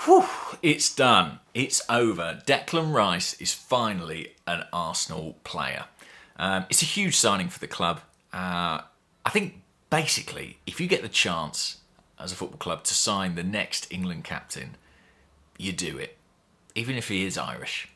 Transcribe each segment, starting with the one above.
Whew, it's done. It's over. Declan Rice is finally an Arsenal player. It's a huge signing for the club. I think basically, if you get the chance as a football club to sign the next England captain, you do it, even if he is Irish.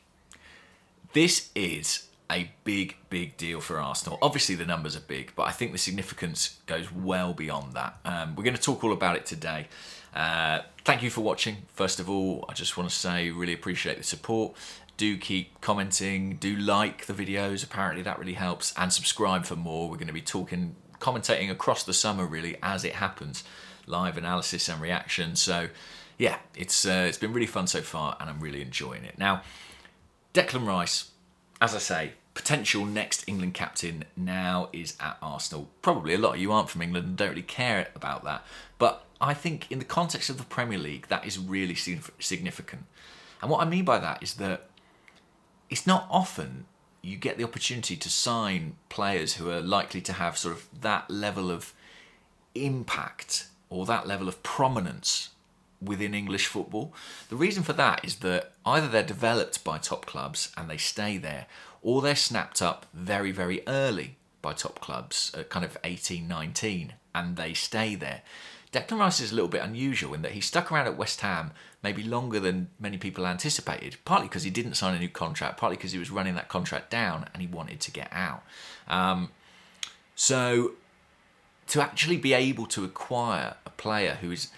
This is a big, big deal for Arsenal. Obviously, the numbers are big, but I think the significance goes well beyond that. We're going to talk all about it today. Thank you for watching. First of all, I just want to say really appreciate the support. Do keep commenting, do like the videos, apparently that really helps, and subscribe for more. We're going to be commentating across the summer really as it happens, live analysis and reaction. So yeah, it's been really fun so far and I'm really enjoying it. Now, Declan Rice, as I say, potential next England captain now is at Arsenal. Probably a lot of you aren't from England and don't really care about that, but I think in the context of the Premier League, that is really significant. And what I mean by that is that it's not often you get the opportunity to sign players who are likely to have sort of that level of impact or that level of prominence within English football. The reason for that is that either they're developed by top clubs and they stay there, or they're snapped up very, very early by top clubs at kind of 18, 19, and they stay there. Declan Rice is a little bit unusual in that he stuck around at West Ham maybe longer than many people anticipated, partly because he didn't sign a new contract, partly because he was running that contract down and he wanted to get out. So to actually be able to acquire a player who is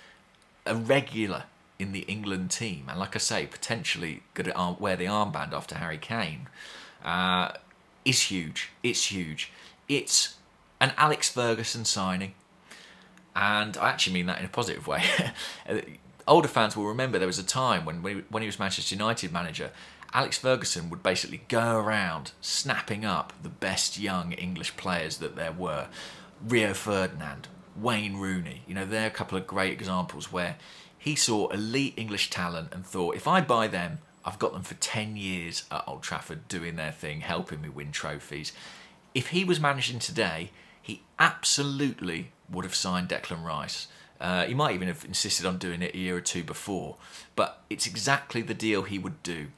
a regular in the England team, and like I say, potentially going to wear the armband after Harry Kane, is huge. It's huge. It's an Alex Ferguson signing. And I actually mean that in a positive way. Older fans will remember there was a time when he was Manchester United manager, Alex Ferguson would basically go around snapping up the best young English players that there were. Rio Ferdinand, Wayne Rooney, they're a couple of great examples where he saw elite English talent and thought, if I buy them, I've got them for 10 years at Old Trafford doing their thing, helping me win trophies. If he was managing today, he absolutely would have signed Declan Rice. He might even have insisted on doing it a year or two before, but it's exactly the deal he would do.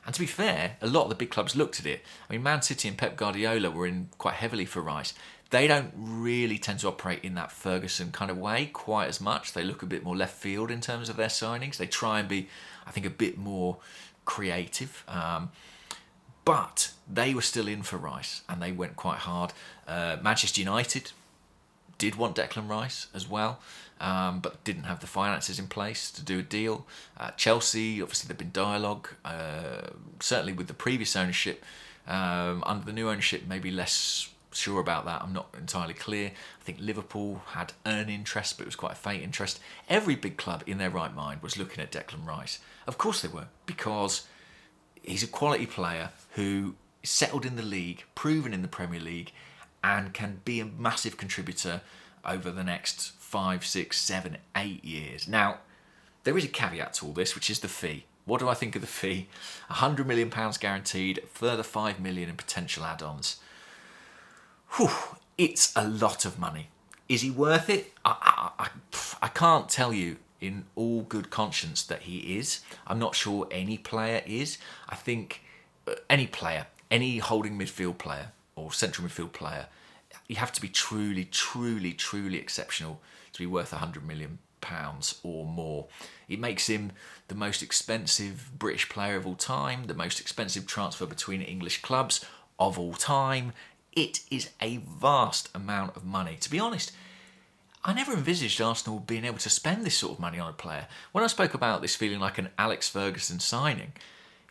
And to be fair, a lot of the big clubs looked at it. I mean, Man City and Pep Guardiola were in quite heavily for Rice. They don't really tend to operate in that Ferguson kind of way quite as much. They look a bit more left field in terms of their signings. They try and be, I think, a bit more creative. But they were still in for Rice and they went quite hard. Manchester United did want Declan Rice as well, but didn't have the finances in place to do a deal. Chelsea, obviously there'd been dialogue, certainly with the previous ownership. Under the new ownership, maybe less sure about that. I'm not entirely clear. I think Liverpool had an interest, but it was quite a faint interest. Every big club in their right mind was looking at Declan Rice. Of course they were, because he's a quality player who is settled in the league, proven in the Premier League, and can be a massive contributor over the next 5, 6, 7, 8 years. Now, there is a caveat to all this, which is the fee. What do I think of the fee? £100 million guaranteed, further £5 million in potential add-ons. Whew, it's a lot of money. Is he worth it? I can't tell you in all good conscience that he is. I'm not sure any player is. I think any player, any holding midfield player or central midfield player, you have to be truly, truly, truly exceptional to be worth £100 million or more. It makes him the most expensive British player of all time, the most expensive transfer between English clubs of all time. It is a vast amount of money. To be honest, I never envisaged Arsenal being able to spend this sort of money on a player. When I spoke about this feeling like an Alex Ferguson signing,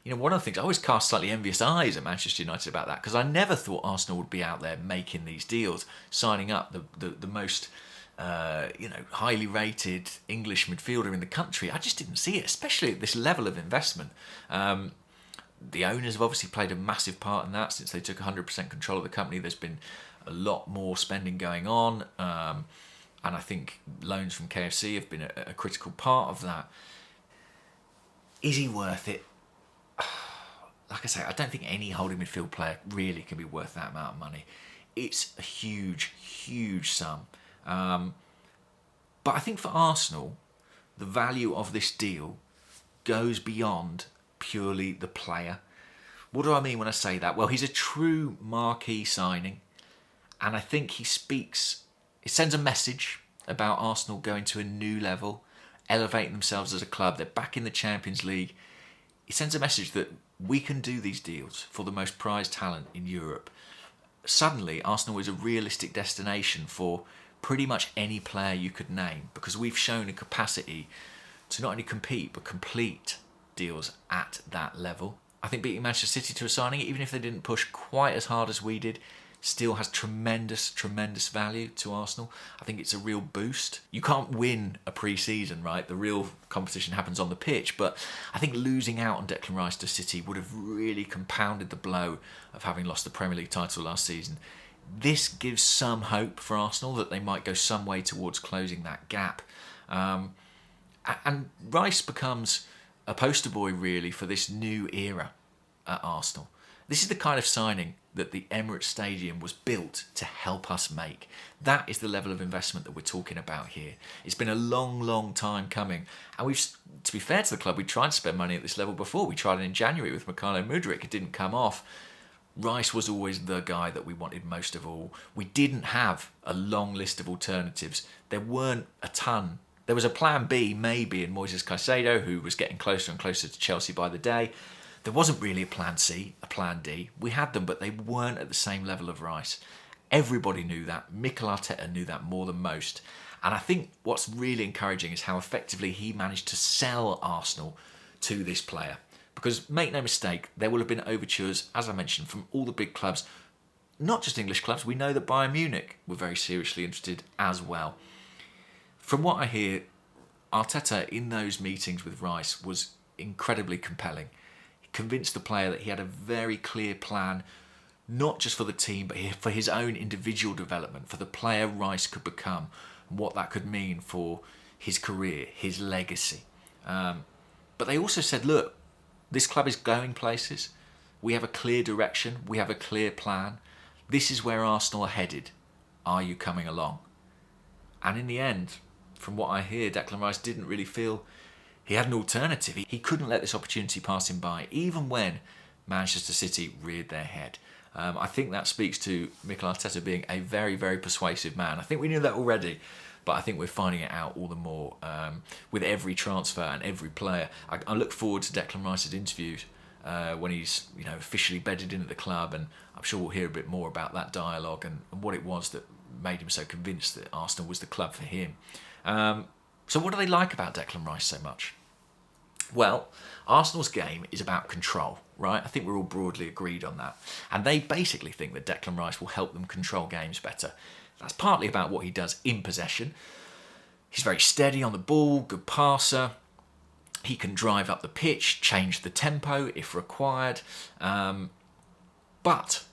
one of the things, I always cast slightly envious eyes at Manchester United about that, because I never thought Arsenal would be out there making these deals, signing up the most highly rated English midfielder in the country. I just didn't see it, especially at this level of investment. The owners have obviously played a massive part in that since they took 100% control of the company. There's been a lot more spending going on, and I think loans from KFC have been a critical part of that. Is he worth it? Like I say, I don't think any holding midfield player really can be worth that amount of money. It's a huge, huge sum. But I think for Arsenal, the value of this deal goes beyond purely the player. What do I mean when I say that? Well, he's a true marquee signing, and I think he sends a message about Arsenal going to a new level, elevating themselves as a club. They're back in the Champions League. He sends a message that we can do these deals for the most prized talent in Europe. Suddenly, Arsenal is a realistic destination for pretty much any player you could name, because we've shown a capacity to not only compete but complete deals at that level. I think beating Manchester City to a signing, even if they didn't push quite as hard as we did, still has tremendous value to Arsenal. I think it's a real boost. You can't win a pre-season, right? The real competition happens on the pitch, but I think losing out on Declan Rice to City would have really compounded the blow of having lost the Premier League title last season. This gives some hope for Arsenal that they might go some way towards closing that gap. And Rice becomes a poster boy, really, for this new era at Arsenal. This is the kind of signing that the Emirates Stadium was built to help us make. That is the level of investment that we're talking about here. It's been a long time coming. And we've, to be fair to the club, we tried to spend money at this level before. We tried it in January with Mikhailo Mudryk. It didn't come off. Rice was always the guy that we wanted most of all. We didn't have a long list of alternatives. There weren't a ton. There was a plan B, maybe, in Moises Caicedo, who was getting closer and closer to Chelsea by the day. There wasn't really a plan C, a plan D. We had them, but they weren't at the same level of Rice. Everybody knew that. Mikel Arteta knew that more than most. And I think what's really encouraging is how effectively he managed to sell Arsenal to this player. Because, make no mistake, there will have been overtures, as I mentioned, from all the big clubs. Not just English clubs. We know that Bayern Munich were very seriously interested as well. From what I hear, Arteta in those meetings with Rice was incredibly compelling. He convinced the player that he had a very clear plan, not just for the team, but for his own individual development, for the player Rice could become, and what that could mean for his career, his legacy. But they also said, look, this club is going places. We have a clear direction. We have a clear plan. This is where Arsenal are headed. Are you coming along? And in the end, from what I hear, Declan Rice didn't really feel he had an alternative. He couldn't let this opportunity pass him by, even when Manchester City reared their head. I think that speaks to Mikel Arteta being a very persuasive man. I think we knew that already, but I think we're finding it out all the more with every transfer and every player. I look forward to Declan Rice's interviews when he's officially bedded into the club, and I'm sure we'll hear a bit more about that dialogue and what it was that made him so convinced that Arsenal was the club for him. So what do they like about Declan Rice so much? Well, Arsenal's game is about control, right? I think we're all broadly agreed on that. And they basically think that Declan Rice will help them control games better. That's partly about what he does in possession. He's very steady on the ball, good passer. He can drive up the pitch, change the tempo if required. But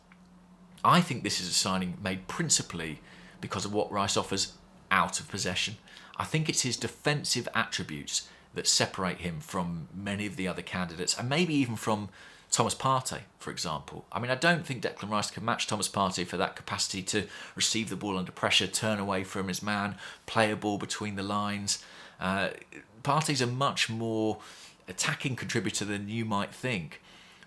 I think this is a signing made principally because of what Rice offers out of possession. I think it's his defensive attributes that separate him from many of the other candidates, and maybe even from Thomas Partey, for example. I mean, I don't think Declan Rice can match Thomas Partey for that capacity to receive the ball under pressure, turn away from his man, play a ball between the lines. Partey's a much more attacking contributor than you might think.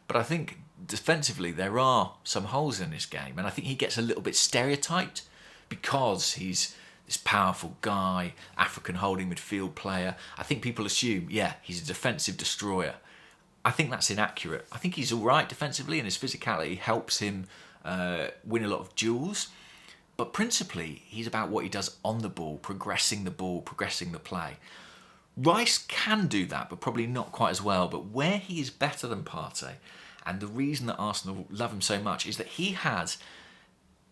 But I think defensively there are some holes in this game, and I think he gets a little bit stereotyped because he's this powerful guy, African holding midfield player. I think people assume, he's a defensive destroyer. I think that's inaccurate. I think he's all right defensively, and his physicality helps him win a lot of duels. But principally, he's about what he does on the ball, progressing the play. Rice can do that, but probably not quite as well. But where he is better than Partey, and the reason that Arsenal love him so much, is that he has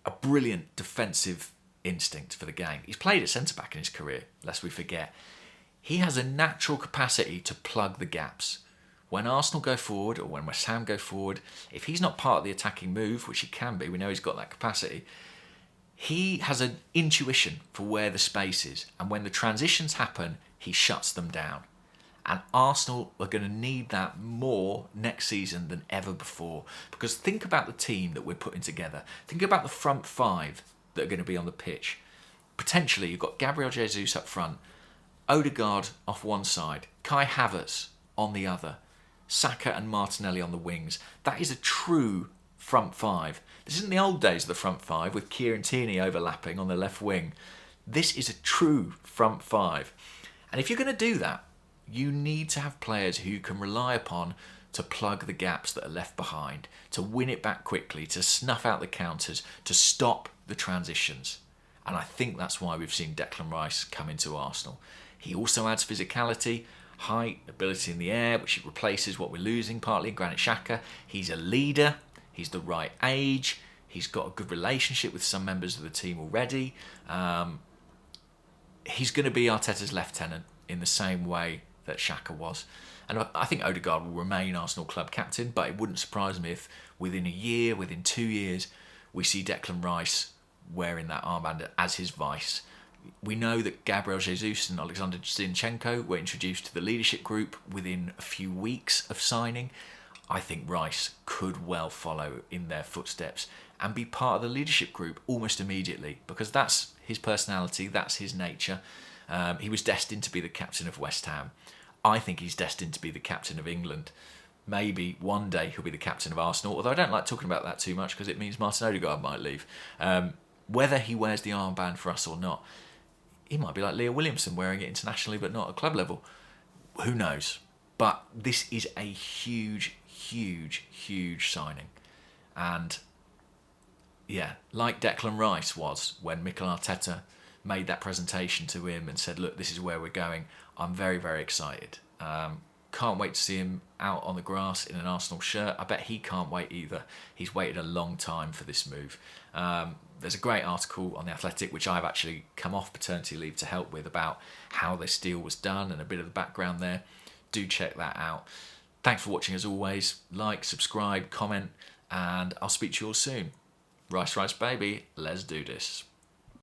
a brilliant defensive instinct for the game. He's played at centre-back in his career, lest we forget. He has a natural capacity to plug the gaps. When Arsenal go forward, or when West Ham go forward, if he's not part of the attacking move, which he can be, we know he's got that capacity, he has an intuition for where the space is, and when the transitions happen, he shuts them down. And Arsenal are going to need that more next season than ever before. Because think about the team that we're putting together. Think about the front five that are going to be on the pitch. Potentially, you've got Gabriel Jesus up front, Odegaard off one side, Kai Havertz on the other, Saka and Martinelli on the wings. That is a true front five. This isn't the old days of the front five with Kieran Tierney overlapping on the left wing. This is a true front five. And if you're going to do that, you need to have players who you can rely upon to plug the gaps that are left behind, to win it back quickly, to snuff out the counters, to stop the transitions. And I think that's why we've seen Declan Rice come into Arsenal. He also adds physicality, height, ability in the air, which replaces what we're losing partly in Granit Xhaka. He's a leader. He's the right age. He's got a good relationship with some members of the team already. He's going to be Arteta's lieutenant in the same way that Xhaka was. And I think Odegaard will remain Arsenal club captain, but it wouldn't surprise me if within a year, within 2 years, we see Declan Rice wearing that armband as his vice. We know that Gabriel Jesus and Alexander Zinchenko were introduced to the leadership group within a few weeks of signing. I think Rice could well follow in their footsteps and be part of the leadership group almost immediately, because that's his personality, that's his nature. He was destined to be the captain of West Ham. I think he's destined to be the captain of England. Maybe one day he'll be the captain of Arsenal, although I don't like talking about that too much because it means Martin Odegaard might leave. Whether he wears the armband for us or not, he might be like Leah Williamson, wearing it internationally but not at club level. Who knows? But this is a huge, huge, huge signing. And yeah, like Declan Rice was when Mikel Arteta made that presentation to him and said, look, this is where we're going. I'm very, very excited. Can't wait to see him out on the grass in an Arsenal shirt. I bet he can't wait either. He's waited a long time for this move. There's a great article on The Athletic, which I've actually come off paternity leave to help with, about how this deal was done and a bit of the background there. Do check that out. Thanks for watching as always. Like, subscribe, comment, and I'll speak to you all soon. Rice, rice, baby. Let's do this.